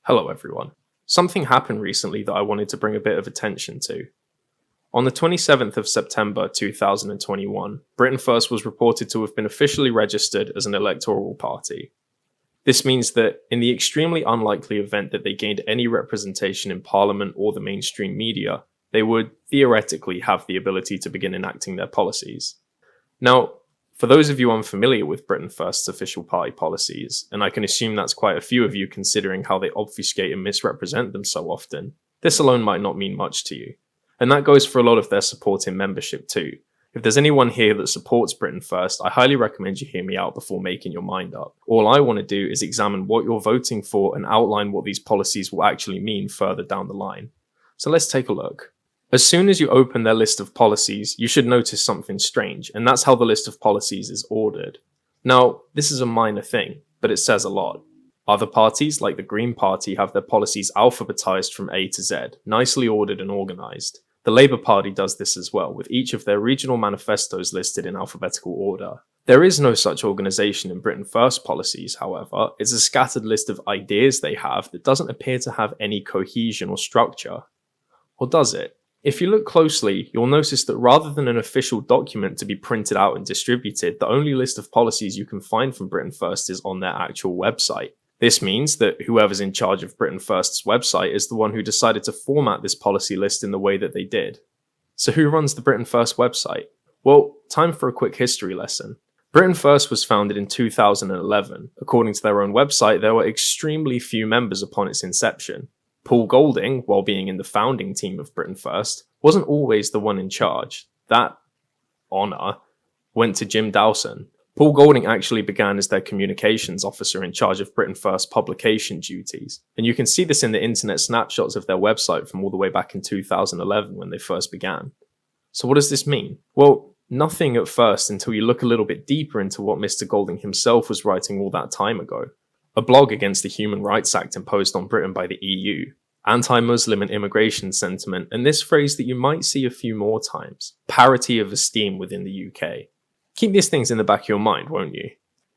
Hello everyone. Something happened recently that I wanted to bring a bit of attention to. On the 27th of September 2021, Britain First was reported to have been officially registered as an electoral party. This means that, in the extremely unlikely event that they gained any representation in Parliament or the mainstream media, they would theoretically have the ability to begin enacting their policies. Now, for those of you unfamiliar with Britain First's official party policies, and I can assume that's quite a few of you considering how they obfuscate and misrepresent them so often, this alone might not mean much to you. And that goes for a lot of their support in membership too. If there's anyone here that supports Britain First, I highly recommend you hear me out before making your mind up. All I want to do is examine what you're voting for and outline what these policies will actually mean further down the line. So let's take a look. As soon as you open their list of policies, you should notice something strange, and that's how the list of policies is ordered. Now, this is a minor thing, but it says a lot. Other parties, like the Green Party, have their policies alphabetized from A to Z, nicely ordered and organized. The Labour Party does this as well, with each of their regional manifestos listed in alphabetical order. There is no such organisation in Britain First policies, however. It's a scattered list of ideas they have that doesn't appear to have any cohesion or structure. Or does it? If you look closely, you'll notice that rather than an official document to be printed out and distributed, the only list of policies you can find from Britain First is on their actual website. This means that whoever's in charge of Britain First's website is the one who decided to format this policy list in the way that they did. So who runs the Britain First website? Well, time for a quick history lesson. Britain First was founded in 2011. According to their own website, there were extremely few members upon its inception. Paul Golding, while being in the founding team of Britain First, wasn't always the one in charge. That honour went to Jim Dowson. Paul Golding actually began as their communications officer in charge of Britain First publication duties. And you can see this in the internet snapshots of their website from all the way back in 2011 when they first began. So what does this mean? Well, nothing at first until you look a little bit deeper into what Mr. Golding himself was writing all that time ago. A blog against the Human Rights Act imposed on Britain by the EU, anti-Muslim and immigration sentiment, and this phrase that you might see a few more times, parity of esteem within the UK. Keep these things in the back of your mind, won't you?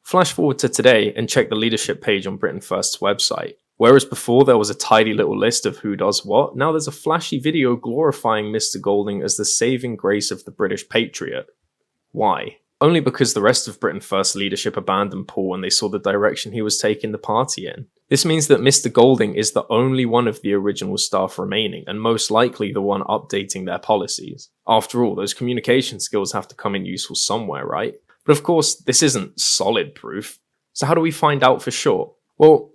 Flash forward to today and check the leadership page on Britain First's website. Whereas before there was a tidy little list of who does what, now there's a flashy video glorifying Mr. Golding as the saving grace of the British patriot. Why? Only because the rest of Britain First leadership abandoned Paul when they saw the direction he was taking the party in. This means that Mr. Golding is the only one of the original staff remaining, and most likely the one updating their policies. After all, those communication skills have to come in useful somewhere, right? But of course, this isn't solid proof. So how do we find out for sure? Well,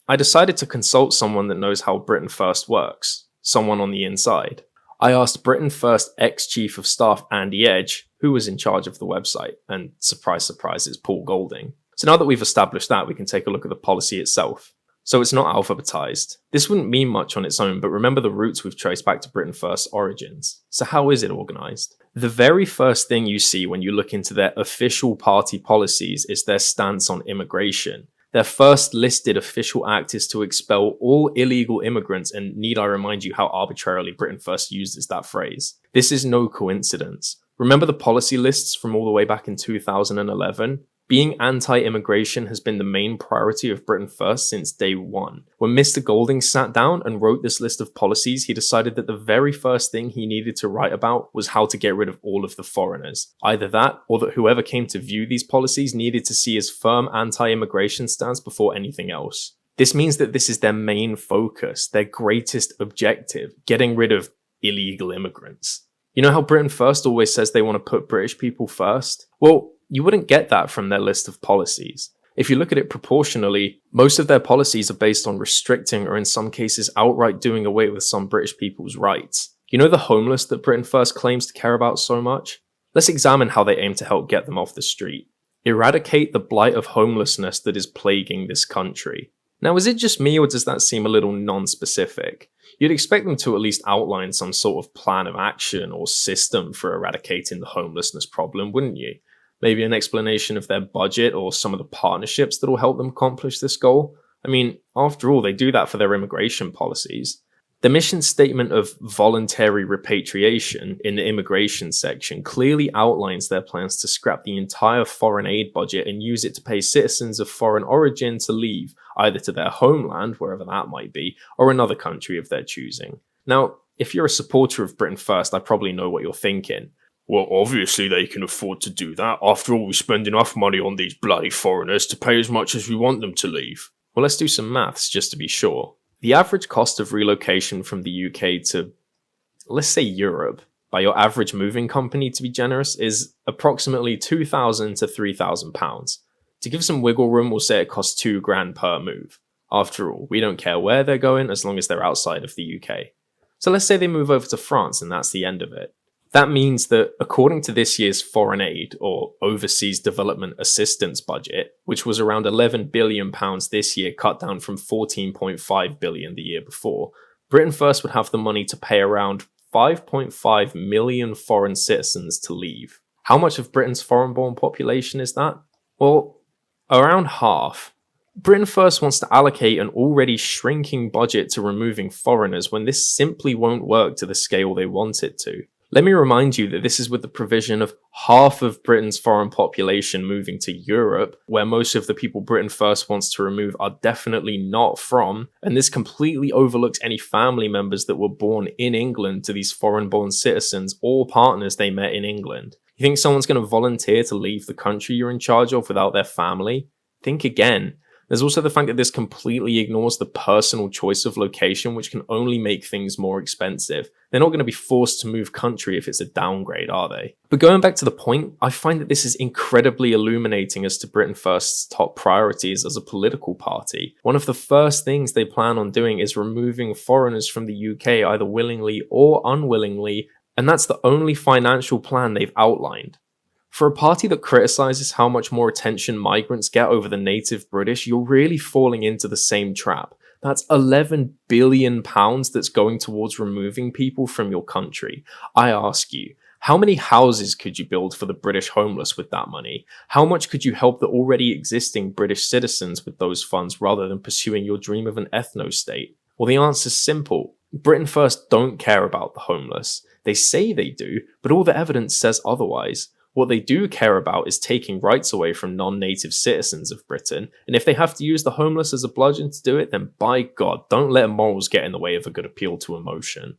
I decided to consult someone that knows how Britain First works. Someone on the inside. I asked Britain First ex-Chief of Staff Andy Edge, who was in charge of the website, and surprise, surprise, it's Paul Golding. So now that we've established that, we can take a look at the policy itself. So it's not alphabetized. This wouldn't mean much on its own, but remember the roots we've traced back to Britain First's origins. So how is it organized? The very first thing you see when you look into their official party policies is their stance on immigration. Their first listed official act is to expel all illegal immigrants, and need I remind you how arbitrarily Britain First uses that phrase. This is no coincidence. Remember the policy lists from all the way back in 2011? Being anti-immigration has been the main priority of Britain First since day one. When Mr. Golding sat down and wrote this list of policies, he decided that the very first thing he needed to write about was how to get rid of all of the foreigners. Either that, or that whoever came to view these policies needed to see his firm anti-immigration stance before anything else. This means that this is their main focus, their greatest objective, getting rid of illegal immigrants. You know how Britain First always says they want to put British people first? Well, you wouldn't get that from their list of policies. If you look at it proportionally, most of their policies are based on restricting or in some cases outright doing away with some British people's rights. You know the homeless that Britain First claims to care about so much? Let's examine how they aim to help get them off the street. Eradicate the blight of homelessness that is plaguing this country. Now, is it just me or does that seem a little non-specific? You'd expect them to at least outline some sort of plan of action or system for eradicating the homelessness problem, wouldn't you? Maybe an explanation of their budget or some of the partnerships that will help them accomplish this goal. I mean, after all, they do that for their immigration policies. The mission statement of voluntary repatriation in the immigration section clearly outlines their plans to scrap the entire foreign aid budget and use it to pay citizens of foreign origin to leave, either to their homeland, wherever that might be, or another country of their choosing. Now, if you're a supporter of Britain First, I probably know what you're thinking. Well, obviously they can afford to do that. After all, we spend enough money on these bloody foreigners to pay as much as we want them to leave. Well, let's do some maths just to be sure. The average cost of relocation from the UK to, let's say, Europe, by your average moving company to be generous, is approximately £2,000 to £3,000. To give some wiggle room, we'll say it costs £2,000 per move. After all, we don't care where they're going as long as they're outside of the UK. So let's say they move over to France and that's the end of it. That means that according to this year's foreign aid or overseas development assistance budget, which was around £11 billion this year, cut down from £14.5 billion the year before, Britain First would have the money to pay around 5.5 million foreign citizens to leave. How much of Britain's foreign-born population is that? Well, around half. Britain First wants to allocate an already shrinking budget to removing foreigners when this simply won't work to the scale they want it to. Let me remind you that this is with the provision of half of Britain's foreign population moving to Europe, where most of the people Britain First wants to remove are definitely not from, and this completely overlooks any family members that were born in England to these foreign-born citizens or partners they met in England. You think someone's going to volunteer to leave the country you're in charge of without their family? Think again. There's also the fact that this completely ignores the personal choice of location, which can only make things more expensive. They're not going to be forced to move country if it's a downgrade, are they? But going back to the point, I find that this is incredibly illuminating as to Britain First's top priorities as a political party. One of the first things they plan on doing is removing foreigners from the UK either willingly or unwillingly, and that's the only financial plan they've outlined. For a party that criticises how much more attention migrants get over the native British, you're really falling into the same trap. That's £11 billion that's going towards removing people from your country. I ask you, how many houses could you build for the British homeless with that money? How much could you help the already existing British citizens with those funds rather than pursuing your dream of an ethno-state? Well, the answer's simple. Britain First don't care about the homeless. They say they do, but all the evidence says otherwise. What they do care about is taking rights away from non-native citizens of Britain, and if they have to use the homeless as a bludgeon to do it, then by God, don't let morals get in the way of a good appeal to emotion.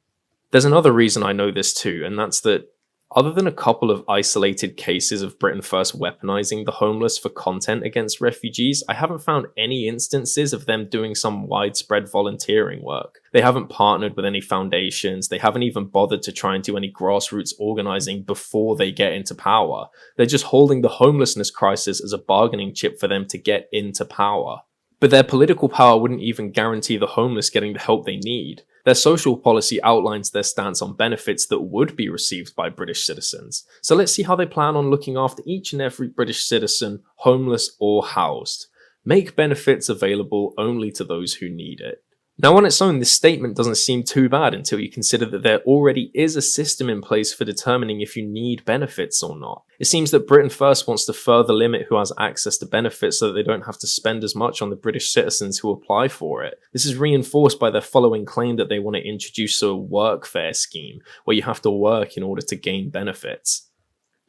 There's another reason I know this too, and that's that other than a couple of isolated cases of Britain First weaponizing the homeless for content against refugees, I haven't found any instances of them doing some widespread volunteering work. They haven't partnered with any foundations, they haven't even bothered to try and do any grassroots organizing before they get into power. They're just holding the homelessness crisis as a bargaining chip for them to get into power. But their political power wouldn't even guarantee the homeless getting the help they need. Their social policy outlines their stance on benefits that would be received by British citizens. So let's see how they plan on looking after each and every British citizen, homeless or housed. Make benefits available only to those who need it. Now, on its own, this statement doesn't seem too bad until you consider that there already is a system in place for determining if you need benefits or not. It seems that Britain First wants to further limit who has access to benefits so that they don't have to spend as much on the British citizens who apply for it. This is reinforced by their following claim that they want to introduce a workfare scheme, where you have to work in order to gain benefits.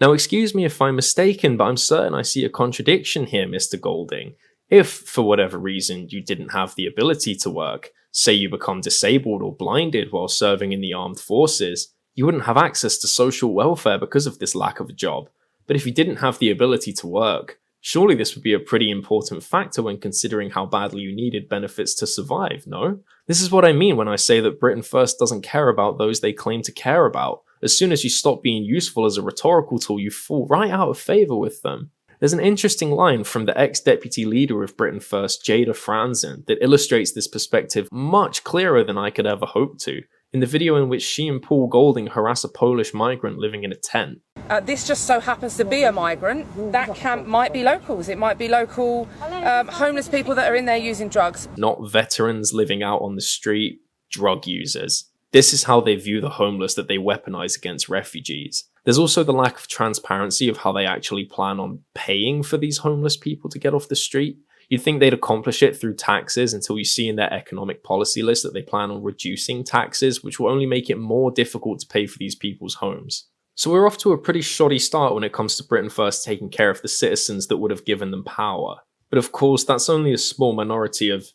Now, excuse me if I'm mistaken, but I'm certain I see a contradiction here, Mr. Golding. If, for whatever reason, you didn't have the ability to work, say you become disabled or blinded while serving in the armed forces, you wouldn't have access to social welfare because of this lack of a job. But if you didn't have the ability to work, surely this would be a pretty important factor when considering how badly you needed benefits to survive, no? This is what I mean when I say that Britain First doesn't care about those they claim to care about. As soon as you stop being useful as a rhetorical tool, you fall right out of favour with them. There's an interesting line from the ex-deputy leader of Britain First, Jada Franzen, that illustrates this perspective much clearer than I could ever hope to, in the video in which she and Paul Golding harass a Polish migrant living in a tent. This just so happens to be a migrant. That camp might be locals. It might be local homeless people that are in there using drugs. Not veterans living out on the street, drug users. This is how they view the homeless that they weaponize against refugees. There's also the lack of transparency of how they actually plan on paying for these homeless people to get off the street. You'd think they'd accomplish it through taxes until you see in their economic policy list that they plan on reducing taxes, which will only make it more difficult to pay for these people's homes. So we're off to a pretty shoddy start when it comes to Britain First taking care of the citizens that would have given them power. But of course, that's only a small minority of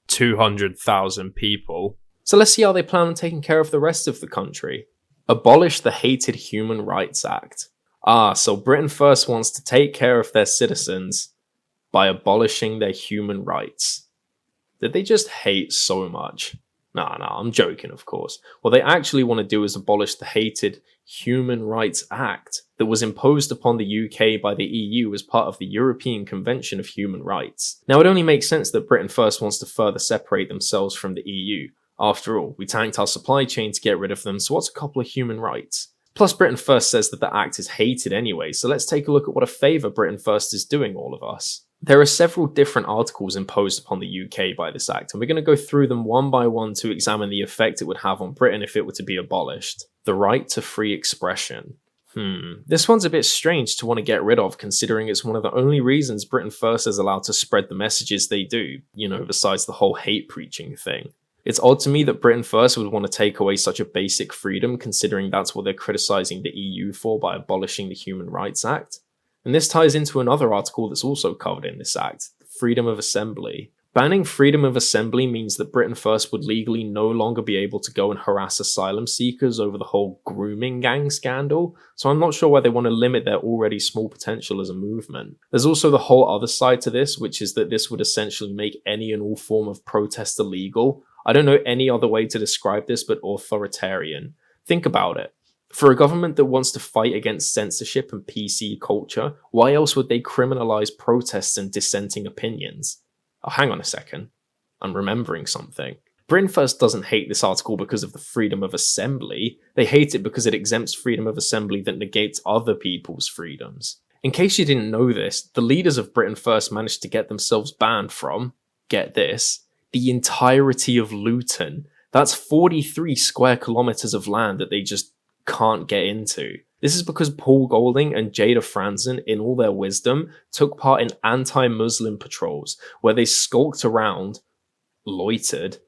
200,000 people. So let's see how they plan on taking care of the rest of the country. Abolish the hated Human Rights Act. So Britain First wants to take care of their citizens by abolishing their human rights. Did they just hate so much? Nah, I'm joking, of course. What they actually want to do is abolish the hated Human Rights Act that was imposed upon the UK by the EU as part of the European Convention of Human Rights. Now, it only makes sense that Britain First wants to further separate themselves from the EU. After all, we tanked our supply chain to get rid of them, so what's a couple of human rights? Plus, Britain First says that the act is hated anyway, so let's take a look at what a favour Britain First is doing all of us. There are several different articles imposed upon the UK by this act, and we're going to go through them one by one to examine the effect it would have on Britain if it were to be abolished. The right to free expression. This one's a bit strange to want to get rid of, considering it's one of the only reasons Britain First is allowed to spread the messages they do, besides the whole hate preaching thing. It's odd to me that Britain First would want to take away such a basic freedom, considering that's what they're criticising the EU for by abolishing the Human Rights Act. And this ties into another article that's also covered in this act, freedom of assembly. Banning freedom of assembly means that Britain First would legally no longer be able to go and harass asylum seekers over the whole grooming gang scandal, so I'm not sure why they want to limit their already small potential as a movement. There's also the whole other side to this, which is that this would essentially make any and all form of protest illegal. I don't know any other way to describe this but authoritarian. Think about it. For a government that wants to fight against censorship and PC culture, why else would they criminalise protests and dissenting opinions? Oh, hang on a second. I'm remembering something. Britain First doesn't hate this article because of the freedom of assembly. They hate it because it exempts freedom of assembly that negates other people's freedoms. In case you didn't know this, the leaders of Britain First managed to get themselves banned from, get this, the entirety of Luton. That's 43 square kilometres of land that they just can't get into. This is because Paul Golding and Jada Franzen, in all their wisdom, took part in anti-Muslim patrols, where they skulked around, loitered,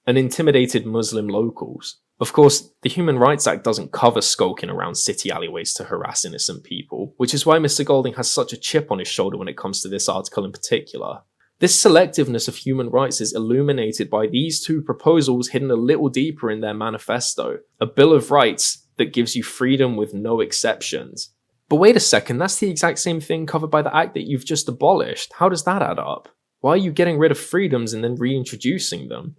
and intimidated Muslim locals. Of course, the Human Rights Act doesn't cover skulking around city alleyways to harass innocent people, which is why Mr. Golding has such a chip on his shoulder when it comes to this article in particular. This selectiveness of human rights is illuminated by these two proposals hidden a little deeper in their manifesto, a Bill of Rights that gives you freedom with no exceptions. But wait a second, that's the exact same thing covered by the act that you've just abolished. How does that add up? Why are you getting rid of freedoms and then reintroducing them?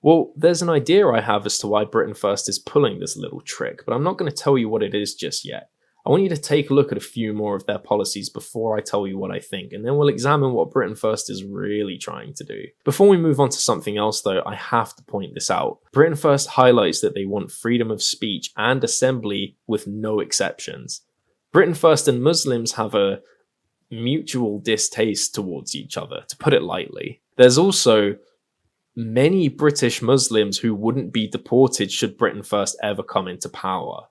Well, there's an idea I have as to why Britain First is pulling this little trick, but I'm not going to tell you what it is just yet. I want you to take a look at a few more of their policies before I tell you what I think, and then we'll examine what Britain First is really trying to do. Before we move on to something else though, I have to point this out. Britain First highlights that they want freedom of speech and assembly with no exceptions. Britain First and Muslims have a mutual distaste towards each other, to put it lightly. There's also many British Muslims who wouldn't be deported should Britain First ever come into power.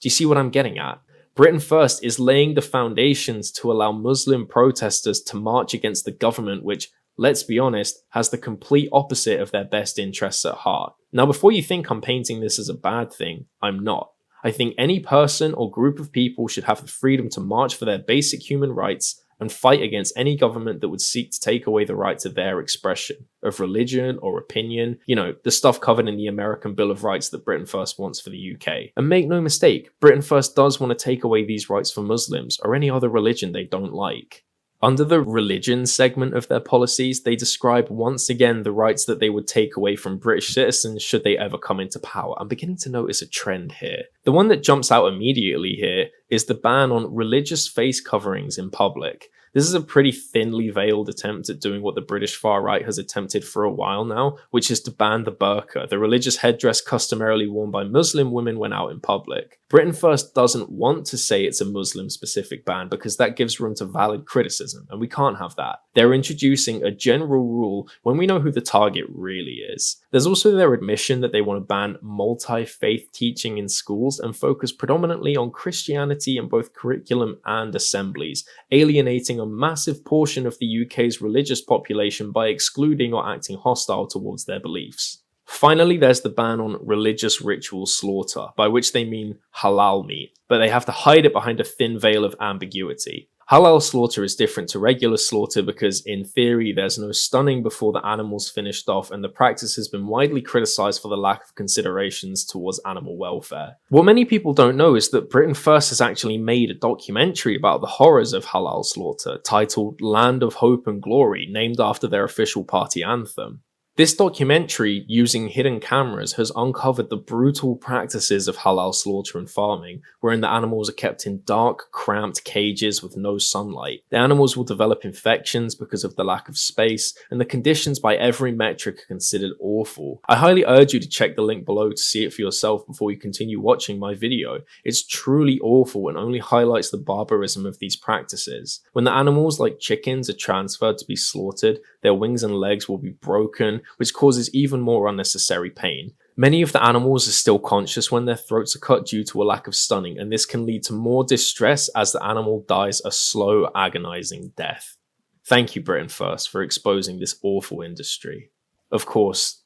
Do you see what I'm getting at? Britain First is laying the foundations to allow Muslim protesters to march against the government which, let's be honest, has the complete opposite of their best interests at heart. Now, before you think I'm painting this as a bad thing, I'm not. I think any person or group of people should have the freedom to march for their basic human rights and fight against any government that would seek to take away the right to their expression of religion or opinion, the stuff covered in the American Bill of Rights that Britain First wants for the UK. And make no mistake, Britain First does want to take away these rights for Muslims or any other religion they don't like. Under the religion segment of their policies, they describe once again the rights that they would take away from British citizens should they ever come into power. I'm beginning to notice a trend here. The one that jumps out immediately here is the ban on religious face coverings in public. This is a pretty thinly veiled attempt at doing what the British far right has attempted for a while now, which is to ban the burqa, the religious headdress customarily worn by Muslim women when out in public. Britain First doesn't want to say it's a Muslim-specific ban because that gives room to valid criticism, and we can't have that. They're introducing a general rule when we know who the target really is. There's also their admission that they want to ban multi-faith teaching in schools and focus predominantly on Christianity in both curriculum and assemblies, alienating a massive portion of the UK's religious population by excluding or acting hostile towards their beliefs. Finally, there's the ban on religious ritual slaughter, by which they mean halal meat, but they have to hide it behind a thin veil of ambiguity. Halal slaughter is different to regular slaughter because, in theory, there's no stunning before the animal's finished off, and the practice has been widely criticised for the lack of considerations towards animal welfare. What many people don't know is that Britain First has actually made a documentary about the horrors of halal slaughter, titled Land of Hope and Glory, named after their official party anthem. This documentary, using hidden cameras, has uncovered the brutal practices of halal slaughter and farming, wherein the animals are kept in dark, cramped cages with no sunlight. The animals will develop infections because of the lack of space, and the conditions by every metric are considered awful. I highly urge you to check the link below to see it for yourself before you continue watching my video. It's truly awful and only highlights the barbarism of these practices. When the animals, like chickens, are transferred to be slaughtered, their wings and legs will be broken, which causes even more unnecessary pain. Many of the animals are still conscious when their throats are cut due to a lack of stunning, and this can lead to more distress as the animal dies a slow, agonizing death. Thank you, Britain First, for exposing this awful industry. Of course,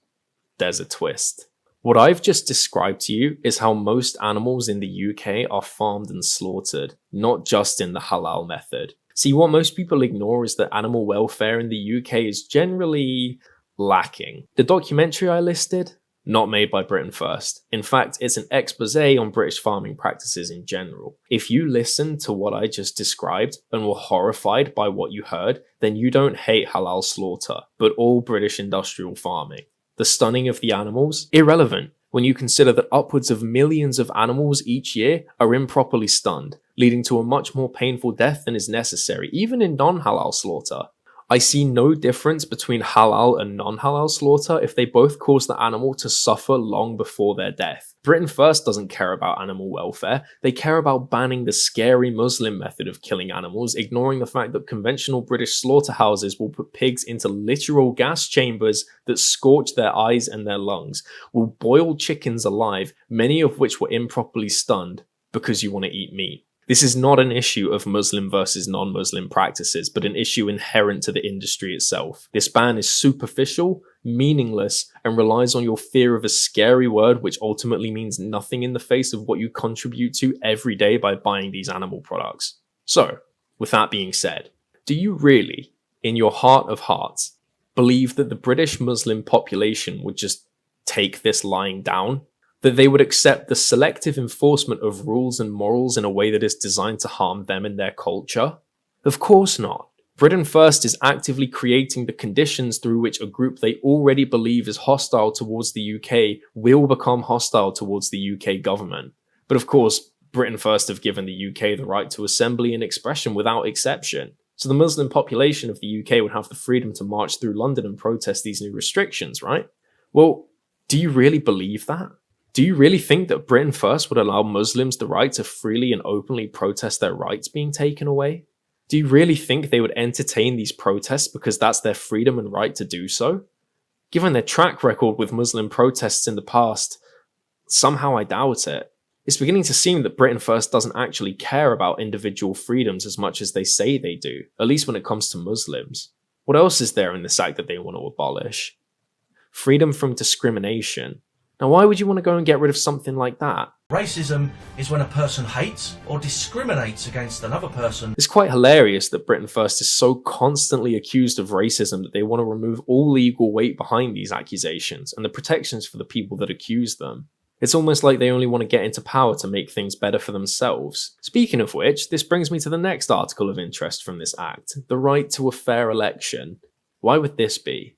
there's a twist. What I've just described to you is how most animals in the UK are farmed and slaughtered, not just in the halal method. See, what most people ignore is that animal welfare in the UK is generally lacking. The documentary I listed, not made by Britain First. In fact, it's an exposé on British farming practices in general. If you listened to what I just described and were horrified by what you heard, then you don't hate halal slaughter, but all British industrial farming. The stunning of the animals? Irrelevant, when you consider that upwards of millions of animals each year are improperly stunned, leading to a much more painful death than is necessary, even in non-halal slaughter. I see no difference between halal and non-halal slaughter if they both cause the animal to suffer long before their death. Britain First doesn't care about animal welfare, they care about banning the scary Muslim method of killing animals, ignoring the fact that conventional British slaughterhouses will put pigs into literal gas chambers that scorch their eyes and their lungs, will boil chickens alive, many of which were improperly stunned, because you want to eat meat. This is not an issue of Muslim versus non-Muslim practices, but an issue inherent to the industry itself. This ban is superficial, meaningless, and relies on your fear of a scary word which ultimately means nothing in the face of what you contribute to every day by buying these animal products. So, with that being said, do you really, in your heart of hearts, believe that the British Muslim population would just take this lying down? That they would accept the selective enforcement of rules and morals in a way that is designed to harm them and their culture? Of course not. Britain First is actively creating the conditions through which a group they already believe is hostile towards the UK will become hostile towards the UK government. But of course, Britain First have given the UK the right to assembly and expression without exception. So the Muslim population of the UK would have the freedom to march through London and protest these new restrictions, right? Well, do you really believe that? Do you really think that Britain First would allow Muslims the right to freely and openly protest their rights being taken away? Do you really think they would entertain these protests because that's their freedom and right to do so? Given their track record with Muslim protests in the past, somehow I doubt it. It's beginning to seem that Britain First doesn't actually care about individual freedoms as much as they say they do, at least when it comes to Muslims. What else is there in this act that they want to abolish? Freedom from discrimination. Now, why would you want to go and get rid of something like that? Racism is when a person hates or discriminates against another person. It's quite hilarious that Britain First is so constantly accused of racism that they want to remove all legal weight behind these accusations and the protections for the people that accuse them. It's almost like they only want to get into power to make things better for themselves. Speaking of which, this brings me to the next article of interest from this act, the right to a fair election. Why would this be?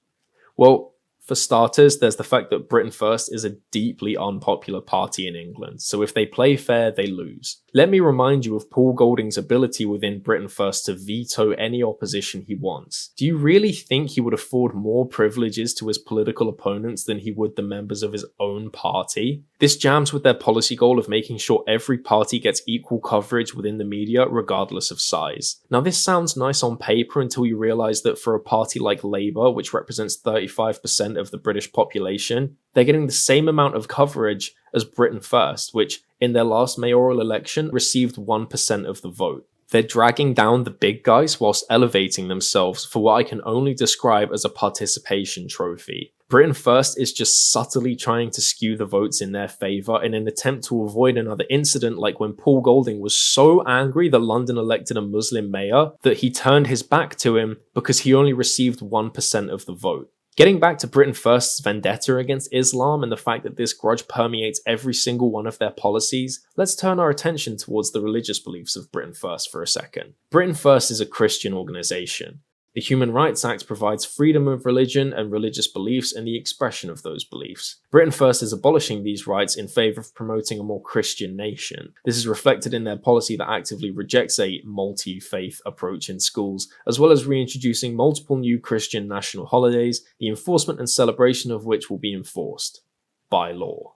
Well, for starters, there's the fact that Britain First is a deeply unpopular party in England, so if they play fair, they lose. Let me remind you of Paul Golding's ability within Britain First to veto any opposition he wants. Do you really think he would afford more privileges to his political opponents than he would the members of his own party? This jams with their policy goal of making sure every party gets equal coverage within the media, regardless of size. Now, this sounds nice on paper until you realise that for a party like Labour, which represents 35% of the British population, they're getting the same amount of coverage as Britain First, which in their last mayoral election received 1% of the vote. They're dragging down the big guys whilst elevating themselves for what I can only describe as a participation trophy. Britain First is just subtly trying to skew the votes in their favour in an attempt to avoid another incident like when Paul Golding was so angry that London elected a Muslim mayor that he turned his back to him because he only received 1% of the vote. Getting back to Britain First's vendetta against Islam and the fact that this grudge permeates every single one of their policies, let's turn our attention towards the religious beliefs of Britain First for a second. Britain First is a Christian organisation. The Human Rights Act provides freedom of religion and religious beliefs and the expression of those beliefs. Britain First is abolishing these rights in favour of promoting a more Christian nation. This is reflected in their policy that actively rejects a multi-faith approach in schools, as well as reintroducing multiple new Christian national holidays, the enforcement and celebration of which will be enforced by law.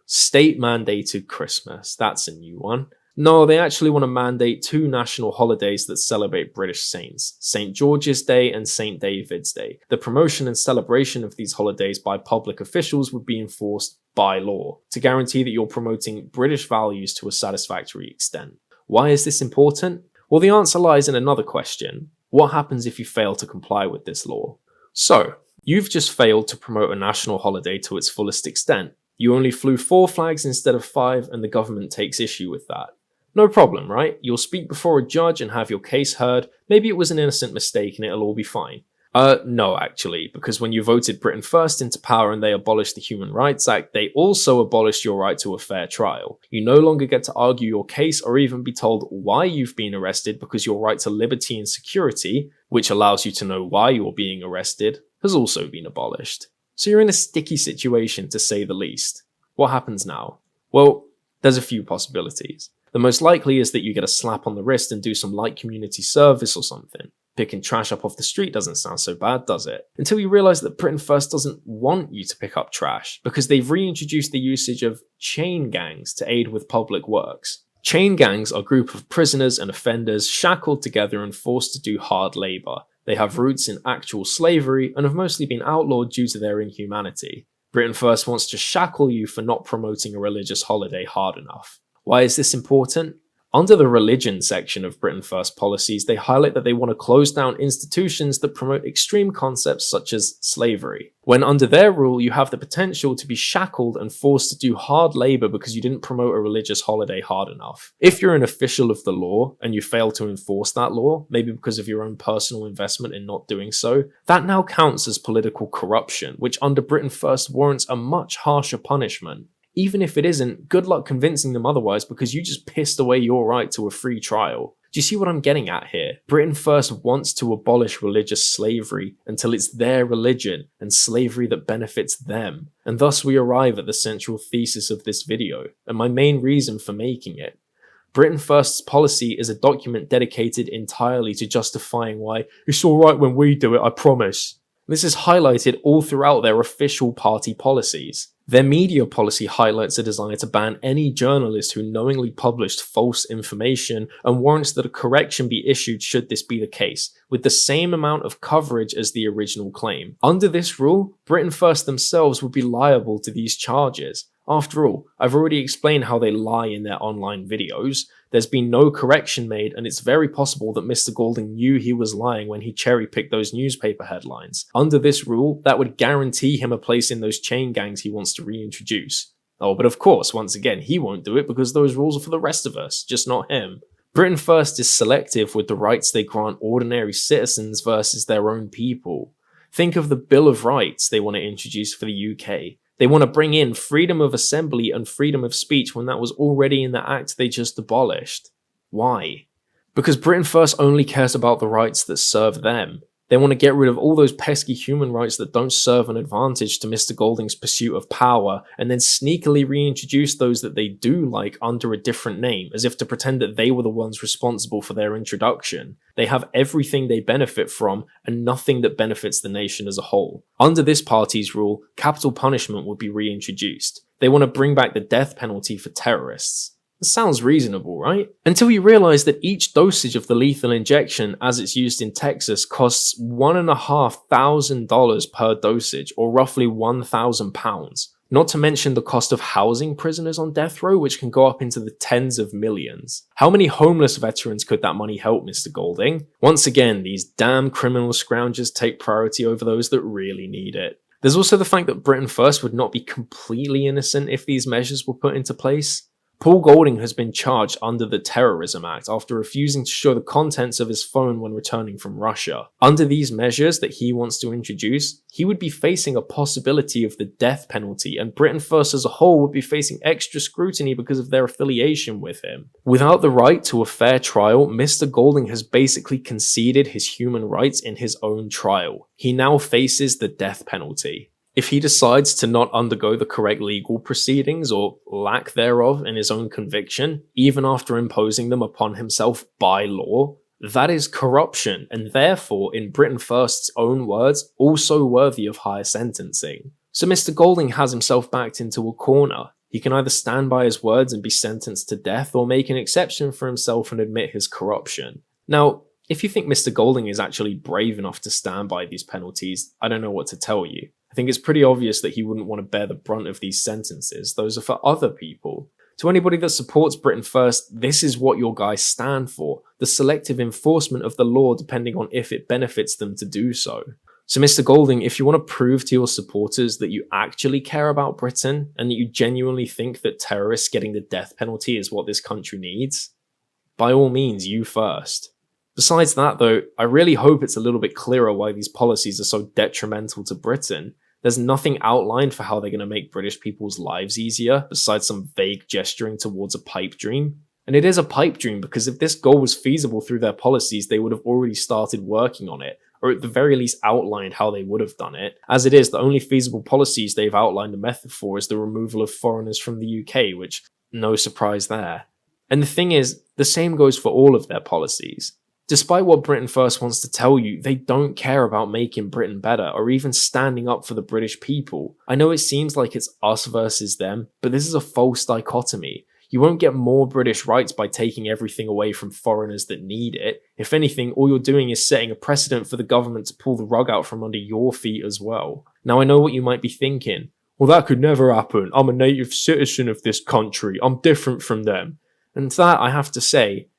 State-mandated Christmas, that's a new one. No, they actually want to mandate 2 national holidays that celebrate British saints, St. George's Day and St. David's Day. The promotion and celebration of these holidays by public officials would be enforced by law, to guarantee that you're promoting British values to a satisfactory extent. Why is this important? Well, the answer lies in another question. What happens if you fail to comply with this law? So, you've just failed to promote a national holiday to its fullest extent. You only flew 4 flags instead of 5, and the government takes issue with that. No problem, right? You'll speak before a judge and have your case heard. Maybe it was an innocent mistake and it'll all be fine. No, actually, because when you voted Britain First into power and they abolished the Human Rights Act, they also abolished your right to a fair trial. You no longer get to argue your case or even be told why you've been arrested because your right to liberty and security, which allows you to know why you're being arrested, has also been abolished. So you're in a sticky situation, to say the least. What happens now? Well, there's a few possibilities. The most likely is that you get a slap on the wrist and do some light community service or something. Picking trash up off the street doesn't sound so bad, does it? Until you realise that Britain First doesn't want you to pick up trash, because they've reintroduced the usage of chain gangs to aid with public works. Chain gangs are a group of prisoners and offenders shackled together and forced to do hard labour. They have roots in actual slavery and have mostly been outlawed due to their inhumanity. Britain First wants to shackle you for not promoting a religious holiday hard enough. Why is this important? Under the religion section of Britain First policies, they highlight that they want to close down institutions that promote extreme concepts such as slavery. When under their rule, you have the potential to be shackled and forced to do hard labour because you didn't promote a religious holiday hard enough. If you're an official of the law and you fail to enforce that law, maybe because of your own personal investment in not doing so, that now counts as political corruption, which under Britain First warrants a much harsher punishment. Even if it isn't, good luck convincing them otherwise because you just pissed away your right to a free trial. Do you see what I'm getting at here? Britain First wants to abolish religious slavery until it's their religion and slavery that benefits them. And thus we arrive at the central thesis of this video, and my main reason for making it. Britain First's policy is a document dedicated entirely to justifying why it's alright when we do it, I promise. This is highlighted all throughout their official party policies. Their media policy highlights a desire to ban any journalist who knowingly published false information and warrants that a correction be issued should this be the case, with the same amount of coverage as the original claim. Under this rule, Britain First themselves would be liable to these charges. After all, I've already explained how they lie in their online videos. There's been no correction made, and it's very possible that Mr. Golding knew he was lying when he cherry-picked those newspaper headlines. Under this rule, that would guarantee him a place in those chain gangs he wants to reintroduce. Oh, but of course, once again, he won't do it because those rules are for the rest of us, just not him. Britain First is selective with the rights they grant ordinary citizens versus their own people. Think of the Bill of Rights they want to introduce for the UK. They want to bring in freedom of assembly and freedom of speech when that was already in the act they just abolished. Why? Because Britain First only cares about the rights that serve them. They want to get rid of all those pesky human rights that don't serve an advantage to Mr. Golding's pursuit of power, and then sneakily reintroduce those that they do like under a different name, as if to pretend that they were the ones responsible for their introduction. They have everything they benefit from, and nothing that benefits the nation as a whole. Under this party's rule, capital punishment would be reintroduced. They want to bring back the death penalty for terrorists. It sounds reasonable, right? Until you realise that each dosage of the lethal injection as it's used in Texas costs $1,500 per dosage, or roughly £1,000. Not to mention the cost of housing prisoners on death row, which can go up into the tens of millions. How many homeless veterans could that money help, Mr. Golding? Once again, these damn criminal scroungers take priority over those that really need it. There's also the fact that Britain First would not be completely innocent if these measures were put into place. Paul Golding has been charged under the Terrorism Act after refusing to show the contents of his phone when returning from Russia. Under these measures that he wants to introduce, he would be facing a possibility of the death penalty, and Britain First as a whole would be facing extra scrutiny because of their affiliation with him. Without the right to a fair trial, Mr. Golding has basically conceded his human rights in his own trial. He now faces the death penalty. If he decides to not undergo the correct legal proceedings, or lack thereof, in his own conviction, even after imposing them upon himself by law, that is corruption, and therefore, in Britain First's own words, also worthy of higher sentencing. So Mr. Golding has himself backed into a corner. He can either stand by his words and be sentenced to death, or make an exception for himself and admit his corruption. Now, if you think Mr. Golding is actually brave enough to stand by these penalties, I don't know what to tell you. I think it's pretty obvious that he wouldn't want to bear the brunt of these sentences. Those are for other people. To anybody that supports Britain First, this is what your guys stand for: the selective enforcement of the law depending on if it benefits them to do so. So Mr. Golding, if you want to prove to your supporters that you actually care about Britain, and that you genuinely think that terrorists getting the death penalty is what this country needs, by all means, you first. Besides that though, I really hope it's a little bit clearer why these policies are so detrimental to Britain. There's nothing outlined for how they're going to make British people's lives easier, besides some vague gesturing towards a pipe dream. And it is a pipe dream because if this goal was feasible through their policies, they would have already started working on it, or at the very least outlined how they would have done it. As it is, the only feasible policies they've outlined a method for is the removal of foreigners from the UK, which, no surprise there. And the thing is, the same goes for all of their policies. Despite what Britain First wants to tell you, they don't care about making Britain better, or even standing up for the British people. I know it seems like it's us versus them, but this is a false dichotomy. You won't get more British rights by taking everything away from foreigners that need it. If anything, all you're doing is setting a precedent for the government to pull the rug out from under your feet as well. Now I know what you might be thinking. Well, that could never happen. I'm a native citizen of this country. I'm different from them. And to that I have to say,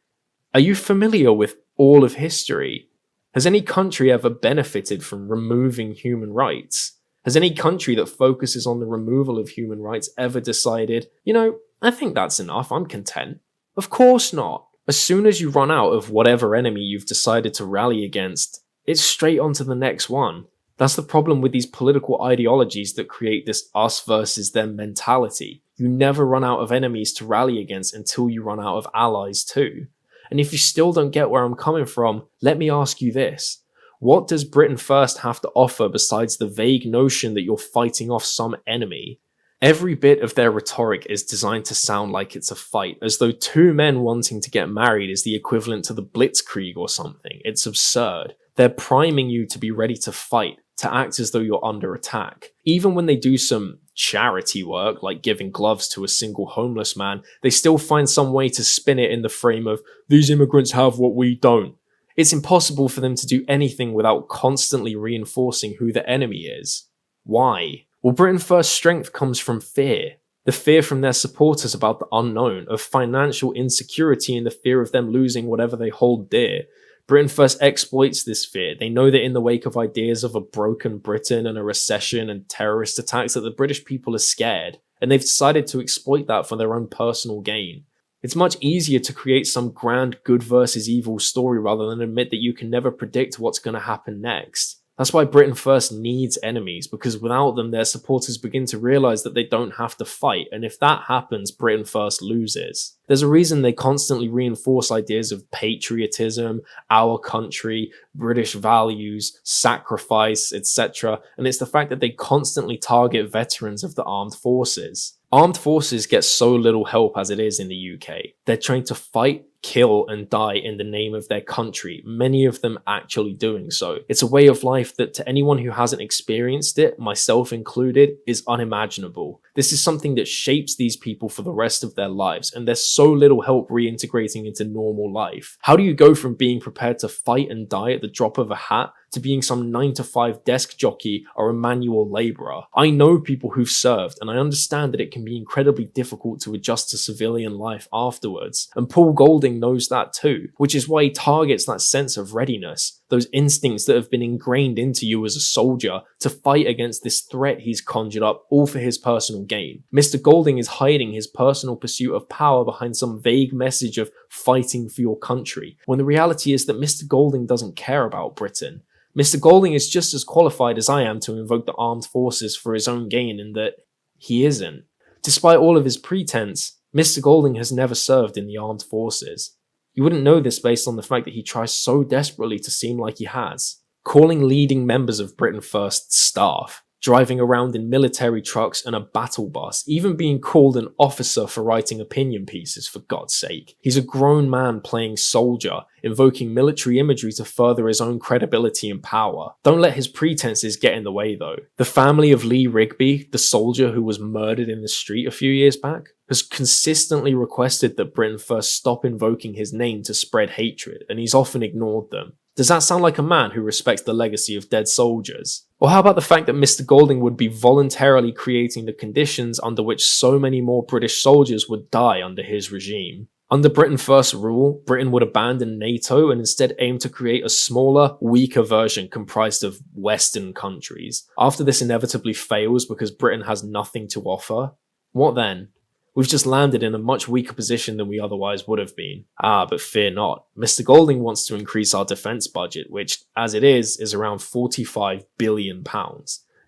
are you familiar with all of history? Has any country ever benefited from removing human rights? Has any country that focuses on the removal of human rights ever decided, you know, I think that's enough, I'm content? Of course not. As soon as you run out of whatever enemy you've decided to rally against, it's straight on to the next one. That's the problem with these political ideologies that create this us versus them mentality. You never run out of enemies to rally against until you run out of allies too. And if you still don't get where I'm coming from, let me ask you this. What does Britain First have to offer besides the vague notion that you're fighting off some enemy? Every bit of their rhetoric is designed to sound like it's a fight, as though two men wanting to get married is the equivalent to the Blitzkrieg or something. It's absurd. They're priming you to be ready to fight, to act as though you're under attack. Even when they do some charity work, like giving gloves to a single homeless man, they still find some way to spin it in the frame of, these immigrants have what we don't. It's impossible for them to do anything without constantly reinforcing who the enemy is. Why? Well, Britain First's strength comes from fear. The fear from their supporters about the unknown, of financial insecurity and the fear of them losing whatever they hold dear. Britain First exploits this fear. They know that in the wake of ideas of a broken Britain and a recession and terrorist attacks that the British people are scared, and they've decided to exploit that for their own personal gain. It's much easier to create some grand good versus evil story rather than admit that you can never predict what's going to happen next. That's why Britain First needs enemies, because without them their supporters begin to realise that they don't have to fight, and if that happens, Britain First loses. There's a reason they constantly reinforce ideas of patriotism, our country, British values, sacrifice, etc., and it's the fact that they constantly target veterans of the armed forces. Armed forces get so little help as it is in the UK. They're trained to fight, kill and die in the name of their country, many of them actually doing so. It's a way of life that to anyone who hasn't experienced it, myself included, is unimaginable. This is something that shapes these people for the rest of their lives, and there's so little help reintegrating into normal life. How do you go from being prepared to fight and die at the drop of a hat to being some 9-to-5 desk jockey or a manual labourer. I know people who've served, and I understand that it can be incredibly difficult to adjust to civilian life afterwards. And Paul Golding knows that too, which is why he targets that sense of readiness, those instincts that have been ingrained into you as a soldier to fight against this threat he's conjured up, all for his personal gain. Mr. Golding is hiding his personal pursuit of power behind some vague message of fighting for your country, when the reality is that Mr. Golding doesn't care about Britain. Mr. Golding is just as qualified as I am to invoke the armed forces for his own gain, in that he isn't. Despite all of his pretense, Mr. Golding has never served in the armed forces. You wouldn't know this based on the fact that he tries so desperately to seem like he has. Calling leading members of Britain First staff, driving around in military trucks and a battle bus, even being called an officer for writing opinion pieces, for God's sake. He's a grown man playing soldier, invoking military imagery to further his own credibility and power. Don't let his pretenses get in the way though. The family of Lee Rigby, the soldier who was murdered in the street a few years back, has consistently requested that Britain First stop invoking his name to spread hatred, and he's often ignored them. Does that sound like a man who respects the legacy of dead soldiers? Or how about the fact that Mr. Golding would be voluntarily creating the conditions under which so many more British soldiers would die under his regime? Under Britain First rule, Britain would abandon NATO and instead aim to create a smaller, weaker version comprised of Western countries. After this inevitably fails because Britain has nothing to offer, what then? We've just landed in a much weaker position than we otherwise would have been. But fear not. Mr. Golding wants to increase our defence budget, which, as it is around £45 billion.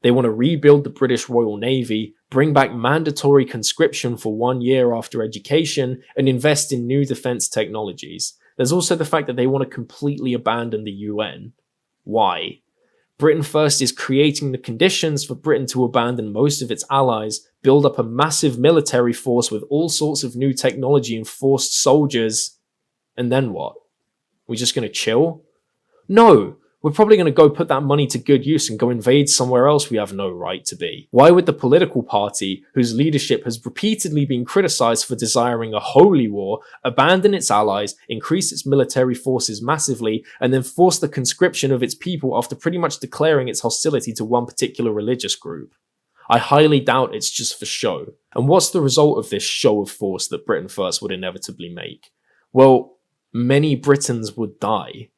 They want to rebuild the British Royal Navy, bring back mandatory conscription for 1 year after education, and invest in new defence technologies. There's also the fact that they want to completely abandon the UN. Why? Britain First is creating the conditions for Britain to abandon most of its allies, build up a massive military force with all sorts of new technology and forced soldiers, and then what? We're just going to chill? No! We're probably going to go put that money to good use and go invade somewhere else we have no right to be. Why would the political party, whose leadership has repeatedly been criticised for desiring a holy war, abandon its allies, increase its military forces massively, and then force the conscription of its people after pretty much declaring its hostility to one particular religious group? I highly doubt it's just for show. And what's the result of this show of force that Britain First would inevitably make? Well, many Britons would die.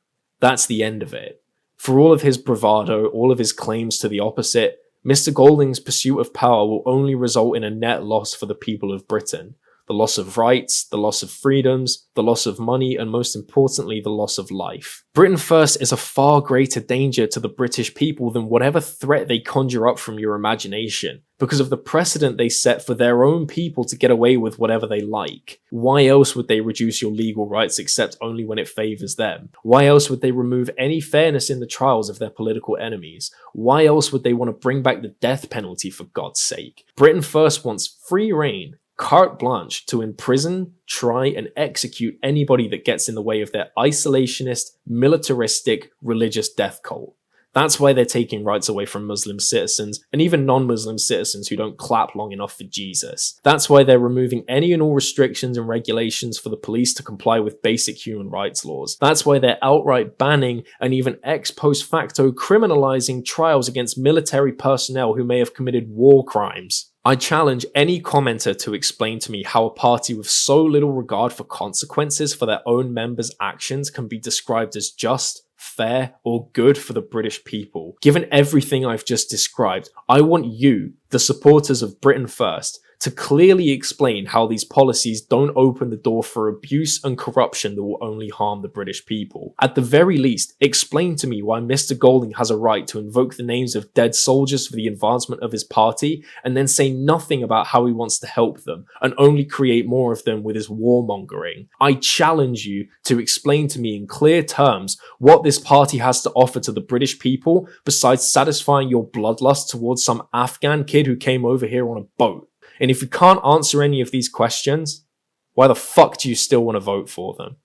That's the end of it. For all of his bravado, all of his claims to the opposite, Mr. Golding's pursuit of power will only result in a net loss for the people of Britain. The loss of rights, the loss of freedoms, the loss of money, and most importantly, the loss of life. Britain First is a far greater danger to the British people than whatever threat they conjure up from your imagination, because of the precedent they set for their own people to get away with whatever they like. Why else would they reduce your legal rights except only when it favours them? Why else would they remove any fairness in the trials of their political enemies? Why else would they want to bring back the death penalty, for God's sake? Britain First wants free reign, carte blanche, to imprison, try, and execute anybody that gets in the way of their isolationist, militaristic, religious death cult. That's why they're taking rights away from Muslim citizens, and even non-Muslim citizens who don't clap long enough for Jesus. That's why they're removing any and all restrictions and regulations for the police to comply with basic human rights laws. That's why they're outright banning and even ex post facto criminalizing trials against military personnel who may have committed war crimes. I challenge any commenter to explain to me how a party with so little regard for consequences for their own members' actions can be described as just, fair, or good for the British people. Given everything I've just described, I want you, the supporters of Britain First, to clearly explain how these policies don't open the door for abuse and corruption that will only harm the British people. At the very least, explain to me why Mr. Golding has a right to invoke the names of dead soldiers for the advancement of his party, and then say nothing about how he wants to help them, and only create more of them with his warmongering. I challenge you to explain to me in clear terms what this party has to offer to the British people, besides satisfying your bloodlust towards some Afghan kid who came over here on a boat. And if you can't answer any of these questions, why the fuck do you still want to vote for them?